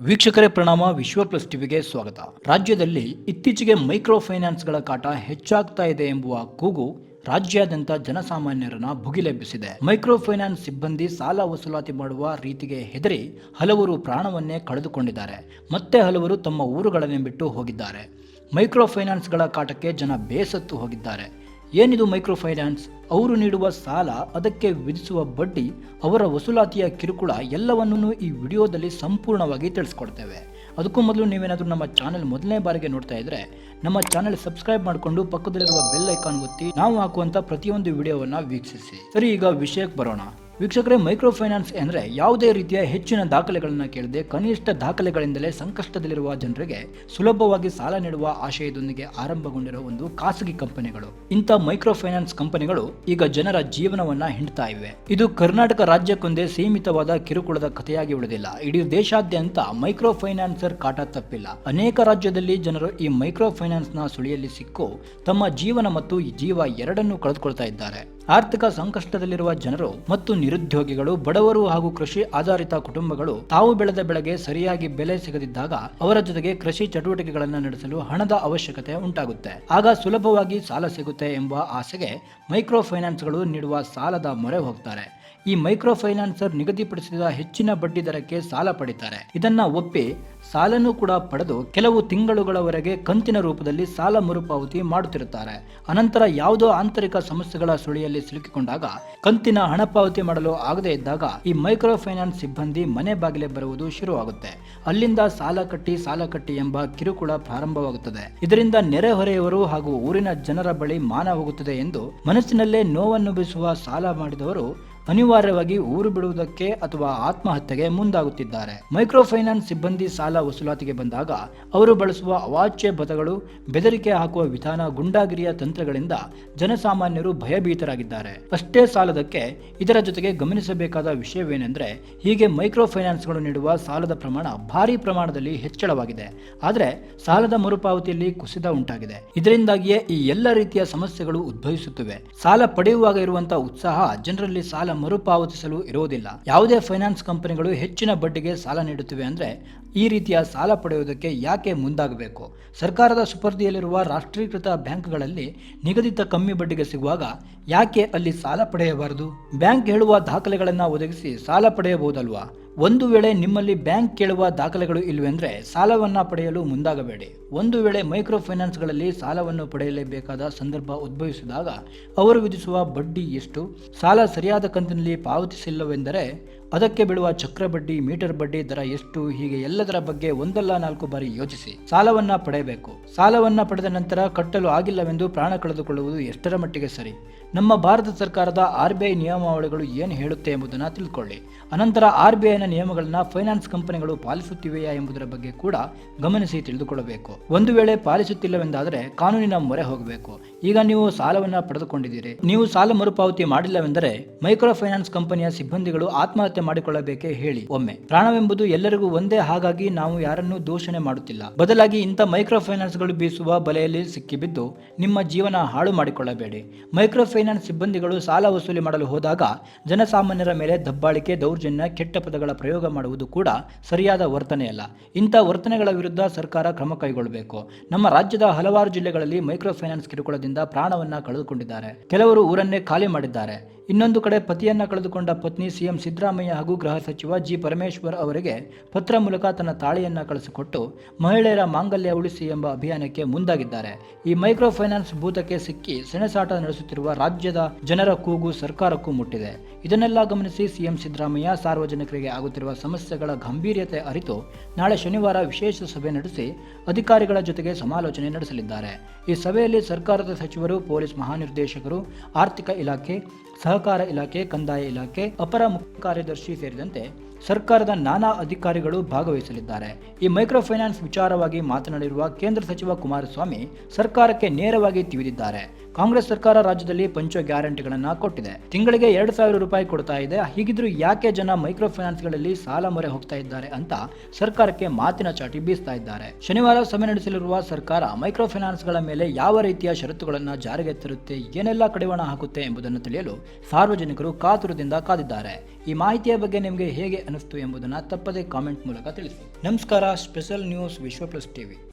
ವೀಕ್ಷಕರೇ ಪ್ರಣಾಮ. ವಿಶ್ವ ಪ್ಲಸ್ ಟಿವಿಗೆ ಸ್ವಾಗತ. ರಾಜ್ಯದಲ್ಲಿ ಇತ್ತೀಚೆಗೆ ಮೈಕ್ರೋ ಫೈನಾನ್ಸ್ಗಳ ಕಾಟ ಹೆಚ್ಚಾಗ್ತಾ ಇದೆ ಎಂಬುವ ಕೂಗು ರಾಜ್ಯಾದ್ಯಂತ ಜನಸಾಮಾನ್ಯರನ್ನ ಭುಗಿಲೆಬ್ಬಿಸಿದೆ. ಮೈಕ್ರೋ ಫೈನಾನ್ಸ್ ಸಿಬ್ಬಂದಿ ಸಾಲ ವಸೂಲಾತಿ ಮಾಡುವ ರೀತಿಗೆ ಹೆದರಿ ಹಲವರು ಪ್ರಾಣವನ್ನೇ ಕಳೆದುಕೊಂಡಿದ್ದಾರೆ. ಮತ್ತೆ ಹಲವರು ತಮ್ಮ ಊರುಗಳನ್ನೇ ಬಿಟ್ಟು ಹೋಗಿದ್ದಾರೆ. ಮೈಕ್ರೋ ಫೈನಾನ್ಸ್ಗಳ ಕಾಟಕ್ಕೆ ಜನ ಬೇಸತ್ತು ಹೋಗಿದ್ದಾರೆ. ಏನಿದು ಮೈಕ್ರೋ ಫೈನಾನ್ಸ್? ಅವರು ನೀಡುವ ಸಾಲ, ಅದಕ್ಕೆ ವಿಧಿಸುವ ಬಡ್ಡಿ, ಅವರ ವಸೂಲಾತಿಯ ಕಿರುಕುಳ ಎಲ್ಲವನ್ನೂ ಈ ವಿಡಿಯೋದಲ್ಲಿ ಸಂಪೂರ್ಣವಾಗಿ ತಿಳಿಸ್ಕೊಡ್ತೇವೆ. ಅದಕ್ಕೂ ಮೊದಲು ನೀವೇನಾದರೂ ನಮ್ಮ ಚಾನೆಲ್ ಮೊದಲನೇ ಬಾರಿಗೆ ನೋಡ್ತಾ ಇದ್ರೆ ನಮ್ಮ ಚಾನೆಲ್ ಸಬ್ಸ್ಕ್ರೈಬ್ ಮಾಡಿಕೊಂಡು ಪಕ್ಕದಲ್ಲಿರುವ ಬೆಲ್ ಐಕಾನ್ ಒತ್ತಿ ನಾವು ಹಾಕುವಂತ ಪ್ರತಿಯೊಂದು ವಿಡಿಯೋವನ್ನ ವೀಕ್ಷಿಸಿ. ಸರಿ, ಈಗ ವಿಷಯಕ್ಕೆ ಬರೋಣ. ವೀಕ್ಷಕರೇ, ಮೈಕ್ರೋ ಫೈನಾನ್ಸ್ ಎಂದರೆ ಯಾವುದೇ ರೀತಿಯ ಹೆಚ್ಚಿನ ದಾಖಲೆಗಳನ್ನು ಕೇಳದೆ ಕನಿಷ್ಠ ದಾಖಲೆಗಳಿಂದಲೇ ಸಂಕಷ್ಟದಲ್ಲಿರುವ ಜನರಿಗೆ ಸುಲಭವಾಗಿ ಸಾಲ ನೀಡುವ ಆಶಯದೊಂದಿಗೆ ಆರಂಭಗೊಂಡಿರುವ ಒಂದು ಖಾಸಗಿ ಕಂಪನಿಗಳು. ಇಂಥ ಮೈಕ್ರೋ ಫೈನಾನ್ಸ್ ಕಂಪನಿಗಳು ಈಗ ಜನರ ಜೀವನವನ್ನ ಹಿಂಡ್ತಾ ಇವೆ. ಇದು ಕರ್ನಾಟಕ ರಾಜ್ಯಕ್ಕೊಂದೇ ಸೀಮಿತವಾದ ಕಿರುಕುಳದ ಕಥೆಯಾಗಿ ಉಳಿದಿಲ್ಲ. ಇಡೀ ದೇಶಾದ್ಯಂತ ಮೈಕ್ರೋ ಫೈನಾನ್ಸರ್ ಕಾಟ ತಪ್ಪಿಲ್ಲ. ಅನೇಕ ರಾಜ್ಯದಲ್ಲಿ ಜನರು ಈ ಮೈಕ್ರೋ ಫೈನಾನ್ಸ್ ನ ಸುಳಿಯಲ್ಲಿ ಸಿಕ್ಕು ತಮ್ಮ ಜೀವನ ಮತ್ತು ಜೀವ ಎರಡನ್ನೂ ಕಳೆದುಕೊಳ್ತಾ ಇದ್ದಾರೆ. ಆರ್ಥಿಕ ಸಂಕಷ್ಟದಲ್ಲಿರುವ ಜನರು ಮತ್ತು ನಿರುದ್ಯೋಗಿಗಳು, ಬಡವರು ಹಾಗೂ ಕೃಷಿ ಆಧಾರಿತ ಕುಟುಂಬಗಳು ತಾವು ಬೆಳೆದ ಬೆಳೆಗೆ ಸರಿಯಾಗಿ ಬೆಲೆ ಸಿಗದಿದ್ದಾಗ ಅವರ ಜೊತೆಗೆ ಕೃಷಿ ಚಟುವಟಿಕೆಗಳನ್ನು ನಡೆಸಲು ಹಣದ ಅವಶ್ಯಕತೆ ಉಂಟಾಗುತ್ತೆ. ಆಗ ಸುಲಭವಾಗಿ ಸಾಲ ಸಿಗುತ್ತೆ ಎಂಬ ಆಸೆಗೆ ಮೈಕ್ರೋ ಫೈನಾನ್ಸ್ಗಳು ನೀಡುವ ಸಾಲದ ಮೊರೆ ಹೋಗ್ತಾರೆ. ಈ ಮೈಕ್ರೋ ಫೈನಾನ್ಸರ್ ನಿಗದಿಪಡಿಸಿದ ಹೆಚ್ಚಿನ ಬಡ್ಡಿ ದರಕ್ಕೆ ಸಾಲ ಪಡಿತಾರೆ. ಇದನ್ನ ಒಪ್ಪಿ ಸಾಲನೂ ಕೂಡ ಪಡೆದು ಕೆಲವು ತಿಂಗಳುಗಳವರೆಗೆ ಕಂತಿನ ರೂಪದಲ್ಲಿ ಸಾಲ ಮರುಪಾವತಿ ಮಾಡುತ್ತಿರುತ್ತಾರೆ. ಅನಂತರ ಯಾವುದೋ ಆಂತರಿಕ ಸಮಸ್ಯೆಗಳ ಸುಳಿಯಲ್ಲಿ ಸಿಲುಕಿಕೊಂಡಾಗ ಕಂತಿನ ಹಣ ಪಾವತಿ ಮಾಡಲು ಆಗದೇ ಇದ್ದಾಗ ಈ ಮೈಕ್ರೋ ಫೈನಾನ್ಸ್ ಸಿಬ್ಬಂದಿ ಮನೆ ಬಾಗಿಲೆ ಬರುವುದು ಶುರುವಾಗುತ್ತೆ. ಅಲ್ಲಿಂದ ಸಾಲ ಕಟ್ಟಿ ಎಂಬ ಕಿರುಕುಳ ಪ್ರಾರಂಭವಾಗುತ್ತದೆ. ಇದರಿಂದ ನೆರೆಹೊರೆಯವರು ಹಾಗೂ ಊರಿನ ಜನರ ಬಳಿ ಮಾನ ಹೋಗುತ್ತದೆ ಎಂದು ಮನಸ್ಸಿನಲ್ಲೇ ನೋವನ್ನುಬಿಸುವ ಸಾಲ ಮಾಡಿದವರು ಅನಿವಾರ್ಯವಾಗಿ ಊರು ಬಿಡುವುದಕ್ಕೆ ಅಥವಾ ಆತ್ಮಹತ್ಯೆಗೆ ಮುಂದಾಗುತ್ತಿದ್ದಾರೆ. ಮೈಕ್ರೋ ಫೈನಾನ್ಸ್ ಸಿಬ್ಬಂದಿ ಸಾಲ ವಸೂಲಾತಿಗೆ ಬಂದಾಗ ಅವರು ಬಳಸುವ ಅವಾಚ್ಯ ಪದಗಳು, ಬೆದರಿಕೆ ಹಾಕುವ ವಿಧಾನ, ಗುಂಡಾಗಿರಿಯ ತಂತ್ರಗಳಿಂದ ಜನಸಾಮಾನ್ಯರು ಭಯಭೀತರಾಗಿದ್ದಾರೆ. ಅಷ್ಟೇ ಸಾಲದಕ್ಕೆ ಇದರ ಜೊತೆಗೆ ಗಮನಿಸಬೇಕಾದ ವಿಷಯವೇನೆಂದರೆ, ಹೀಗೆ ಮೈಕ್ರೋ ಫೈನಾನ್ಸ್ಗಳು ನೀಡುವ ಸಾಲದ ಪ್ರಮಾಣ ಭಾರಿ ಪ್ರಮಾಣದಲ್ಲಿ ಹೆಚ್ಚಳವಾಗಿದೆ. ಆದರೆ ಸಾಲದ ಮರುಪಾವತಿಯಲ್ಲಿ ಕುಸಿತ ಉಂಟಾಗಿದೆ. ಇದರಿಂದಾಗಿಯೇ ಈ ಎಲ್ಲ ರೀತಿಯ ಸಮಸ್ಯೆಗಳು ಉದ್ಭವಿಸುತ್ತಿವೆ. ಸಾಲ ಪಡೆಯುವಾಗ ಇರುವಂತಹ ಉತ್ಸಾಹ ಜನರಲ್ಲಿ ಸಾಲ ಮರುಪಾವತಿಸಲು ಇರುವುದಿಲ್ಲ. ಯಾವುದೇ ಫೈನಾನ್ಸ್ ಕಂಪನಿಗಳು ಹೆಚ್ಚಿನ ಬಡ್ಡಿಗೆ ಸಾಲ ನೀಡುತ್ತಿವೆ ಅಂದ್ರೆ ಈ ರೀತಿಯ ಸಾಲ ಪಡೆಯುವುದಕ್ಕೆ ಯಾಕೆ ಮುಂದಾಗಬೇಕು? ಸರ್ಕಾರದ ಸುಪರ್ದಿಯಲ್ಲಿರುವ ರಾಷ್ಟ್ರೀಕೃತ ಬ್ಯಾಂಕ್ಗಳಲ್ಲಿ ನಿಗದಿತ ಕಮ್ಮಿ ಬಡ್ಡಿಗೆ ಸಿಗುವಾಗ ಯಾಕೆ ಅಲ್ಲಿ ಸಾಲ ಪಡೆಯಬಾರದು? ಬ್ಯಾಂಕ್ ಹೇಳುವ ದಾಖಲೆಗಳನ್ನು ಒದಗಿಸಿ ಸಾಲ ಪಡೆಯಬಹುದಲ್ವಾ? ಒಂದು ವೇಳೆ ನಿಮ್ಮಲ್ಲಿ ಬ್ಯಾಂಕ್ ಕೇಳುವ ದಾಖಲೆಗಳು ಇಲ್ಲವೆಂದ್ರೆ ಸಾಲವನ್ನ ಪಡೆಯಲು ಮುಂದಾಗಬೇಡಿ. ಒಂದು ವೇಳೆ ಮೈಕ್ರೋ ಫೈನಾನ್ಸ್ಗಳಲ್ಲಿ ಸಾಲವನ್ನು ಪಡೆಯಲೇಬೇಕಾದ ಸಂದರ್ಭ ಉದ್ಭವಿಸಿದಾಗ ಅವರು ವಿಧಿಸುವ ಬಡ್ಡಿ ಎಷ್ಟು, ಸಾಲ ಸರಿಯಾದ ಕಂತಿನಲ್ಲಿ ಪಾವತಿಸಿಲ್ಲವೆಂದರೆ ಅದಕ್ಕೆ ಬೀಳುವ ಚಕ್ರ ಬಡ್ಡಿ, ಮೀಟರ್ ಬಡ್ಡಿ ದರ ಎಷ್ಟು, ಹೀಗೆ ಎಲ್ಲದರ ಬಗ್ಗೆ ಒಂದಲ್ಲ 4 ಬಾರಿ ಯೋಚಿಸಿ ಸಾಲವನ್ನ ಪಡೆಯಬೇಕು. ಸಾಲವನ್ನ ಪಡೆದ ನಂತರ ಕಟ್ಟಲು ಆಗಿಲ್ಲವೆಂದು ಪ್ರಾಣ ಕಳೆದುಕೊಳ್ಳುವುದು ಎಷ್ಟರ ಮಟ್ಟಿಗೆ ಸರಿ? ನಮ್ಮ ಭಾರತ ಸರ್ಕಾರದ RBI ನಿಯಮಾವಳಿಗಳು ಏನು ಹೇಳುತ್ತೆ ಎಂಬುದನ್ನು ತಿಳ್ಕೊಳ್ಳಿ. ಅನಂತರ RBIನ ನಿಯಮಗಳನ್ನ ಫೈನಾನ್ಸ್ ಕಂಪನಿಗಳು ಪಾಲಿಸುತ್ತಿವೆಯಾ ಎಂಬುದರ ಬಗ್ಗೆ ಕೂಡ ಗಮನಿಸಿ ತಿಳಿದುಕೊಳ್ಳಬೇಕು. ಒಂದು ವೇಳೆ ಪಾಲಿಸುತ್ತಿಲ್ಲವೆಂದಾದರೆ ಕಾನೂನಿನ ಮೊರೆ ಹೋಗಬೇಕು. ಈಗ ನೀವು ಸಾಲವನ್ನ ಪಡೆದುಕೊಂಡಿದ್ದೀರಿ, ನೀವು ಸಾಲ ಮರುಪಾವತಿ ಮಾಡಿಲ್ಲವೆಂದರೆ ಮೈಕ್ರೋ ಫೈನಾನ್ಸ್ ಕಂಪನಿಯ ಸಿಬ್ಬಂದಿಗಳು ಆತ್ಮಹತ್ಯೆ ಮಾಡಿಕೊಳ್ಳಬೇಕೇ? ಹೇಳಿ ಒಮ್ಮೆ. ಪ್ರಾಣವೆಂಬುದು ಎಲ್ಲರಿಗೂ ಒಂದೇ, ಹಾಗಾಗಿ ನಾವು ಯಾರನ್ನೂ ದೂಷಣೆ ಮಾಡುತ್ತಿಲ್ಲ. ಬದಲಾಗಿ ಇಂಥ ಮೈಕ್ರೋ ಫೈನಾನ್ಸ್ಗಳು ಬೀಸುವ ಬಲೆಯಲ್ಲಿ ಸಿಕ್ಕಿಬಿದ್ದು ನಿಮ್ಮ ಜೀವನ ಹಾಳು ಮಾಡಿಕೊಳ್ಳಬೇಡಿ. ಮೈಕ್ರೋ ಫೈನಾನ್ಸ್ ಸಿಬ್ಬಂದಿಗಳು ಸಾಲ ವಸೂಲಿ ಮಾಡಲು ಹೋದಾಗ ಜನಸಾಮಾನ್ಯರ ಮೇಲೆ ದಬ್ಬಾಳಿಕೆ, ದೌರ್ಜನ್ಯ, ಕೆಟ್ಟ ಪದಗಳ ಪ್ರಯೋಗ ಮಾಡುವುದು ಕೂಡ ಸರಿಯಾದ ವರ್ತನೆಯಲ್ಲ. ಇಂಥ ವರ್ತನೆಗಳ ವಿರುದ್ಧ ಸರ್ಕಾರ ಕ್ರಮ ಕೈಗೊಳ್ಳಬೇಕು. ನಮ್ಮ ರಾಜ್ಯದ ಹಲವಾರು ಜಿಲ್ಲೆಗಳಲ್ಲಿ ಮೈಕ್ರೋ ಫೈನಾನ್ಸ್ ಕಿರುಕುಳದಿಂದ ಪ್ರಾಣವನ್ನ ಕಳೆದುಕೊಂಡಿದ್ದಾರೆ. ಕೆಲವರು ಊರನ್ನೇ ಖಾಲಿ ಮಾಡಿದ್ದಾರೆ. ಇನ್ನೊಂದು ಕಡೆ ಪತಿಯನ್ನ ಕಳೆದುಕೊಂಡ ಪತ್ನಿ ಸಿಎಂ ಸಿದ್ದರಾಮಯ್ಯ ಹಾಗೂ ಗೃಹ ಸಚಿವ ಜಿ ಪರಮೇಶ್ವರ್ ಅವರಿಗೆ ಪತ್ರ ಮೂಲಕ ತನ್ನ ತಾಳಿಯನ್ನ ಕಳಿಸಿಕೊಟ್ಟು ಮಹಿಳೆಯರ ಮಾಂಗಲ್ಯ ಉಳಿಸಿ ಎಂಬ ಅಭಿಯಾನಕ್ಕೆ ಮುಂದಾಗಿದ್ದಾರೆ. ಈ ಮೈಕ್ರೋ ಫೈನಾನ್ಸ್ ಭೂತಕ್ಕೆ ಸಿಕ್ಕಿ ಸೆಣಸಾಟ ನಡೆಸುತ್ತಿರುವ ರಾಜ್ಯದ ಜನರ ಕೂಗು ಸರ್ಕಾರಕ್ಕೂ ಮುಟ್ಟಿದೆ. ಇದನ್ನೆಲ್ಲ ಗಮನಿಸಿ ಸಿಎಂ ಸಿದ್ದರಾಮಯ್ಯ ಸಾರ್ವಜನಿಕರಿಗೆ ಆಗುತ್ತಿರುವ ಸಮಸ್ಯೆಗಳ ಗಂಭೀರತೆ ಅರಿತು ನಾಳೆ ಶನಿವಾರ ವಿಶೇಷ ಸಭೆ ನಡೆಸಿ ಅಧಿಕಾರಿಗಳ ಜೊತೆಗೆ ಸಮಾಲೋಚನೆ ನಡೆಸಲಿದ್ದಾರೆ. ಈ ಸಭೆಯಲ್ಲಿ ಸರ್ಕಾರದ ಸಚಿವರು, ಪೊಲೀಸ್ ಮಹಾನಿರ್ದೇಶಕರು, ಆರ್ಥಿಕ ಇಲಾಖೆ, ಸಹಕಾರ ಇಲಾಖೆ, ಕಂದಾಯ ಇಲಾಖೆ, ಅಪರ ಮುಖ್ಯ ಕಾರ್ಯದರ್ಶಿ ಸೇರಿದಂತೆ ಸರ್ಕಾರದ ನಾನಾ ಅಧಿಕಾರಿಗಳು ಭಾಗವಹಿಸಲಿದ್ದಾರೆ. ಈ ಮೈಕ್ರೋ ಫೈನಾನ್ಸ್ ವಿಚಾರವಾಗಿ ಮಾತನಾಡಿರುವ ಕೇಂದ್ರ ಸಚಿವ ಕುಮಾರಸ್ವಾಮಿ ಸರ್ಕಾರಕ್ಕೆ ನೇರವಾಗಿ ತಿವಿದಿದ್ದಾರೆ. ಕಾಂಗ್ರೆಸ್ ಸರ್ಕಾರ ರಾಜ್ಯದಲ್ಲಿ ಪಂಚ ಗ್ಯಾರಂಟಿಗಳನ್ನ ಕೊಟ್ಟಿದೆ. ತಿಂಗಳಿಗೆ 2,000 ರೂಪಾಯಿ ಕೊಡ್ತಾ ಇದೆ. ಹೀಗಿದ್ರೂ ಯಾಕೆ ಜನ ಮೈಕ್ರೋ ಫೈನಾನ್ಸ್ಗಳಲ್ಲಿ ಸಾಲ ಮೊರೆ ಹೋಗ್ತಾ ಇದ್ದಾರೆ ಅಂತ ಸರ್ಕಾರಕ್ಕೆ ಮಾತಿನ ಚಾಟಿ ಬೀಸ್ತಾ ಇದ್ದಾರೆ. ಶನಿವಾರ ಸಭೆ ನಡೆಸಲಿರುವ ಸರ್ಕಾರ ಮೈಕ್ರೋ ಫೈನಾನ್ಸ್ಗಳ ಮೇಲೆ ಯಾವ ರೀತಿಯ ಷರತ್ತುಗಳನ್ನು ಜಾರಿಗೆ ತರುತ್ತೆ, ಏನೆಲ್ಲ ಕಡಿವಾಣ ಹಾಕುತ್ತೆ ಎಂಬುದನ್ನು ತಿಳಿಯಲು ಸಾರ್ವಜನಿಕರು ಕಾತುರದಿಂದ ಕಾದಿದ್ದಾರೆ. ಈ ಮಾಹಿತಿಯ ಬಗ್ಗೆ ನಿಮಗೆ ಹೇಗೆ ಅನಿಸ್ತು ಎಂಬುದನ್ನು ತಪ್ಪದೇ ಕಾಮೆಂಟ್ ಮೂಲಕ ತಿಳಿಸಿ. ನಮಸ್ಕಾರ. ಸ್ಪೆಷಲ್ ನ್ಯೂಸ್ ವಿಶ್ವ ಪ್ಲಸ್ ಟಿವಿ.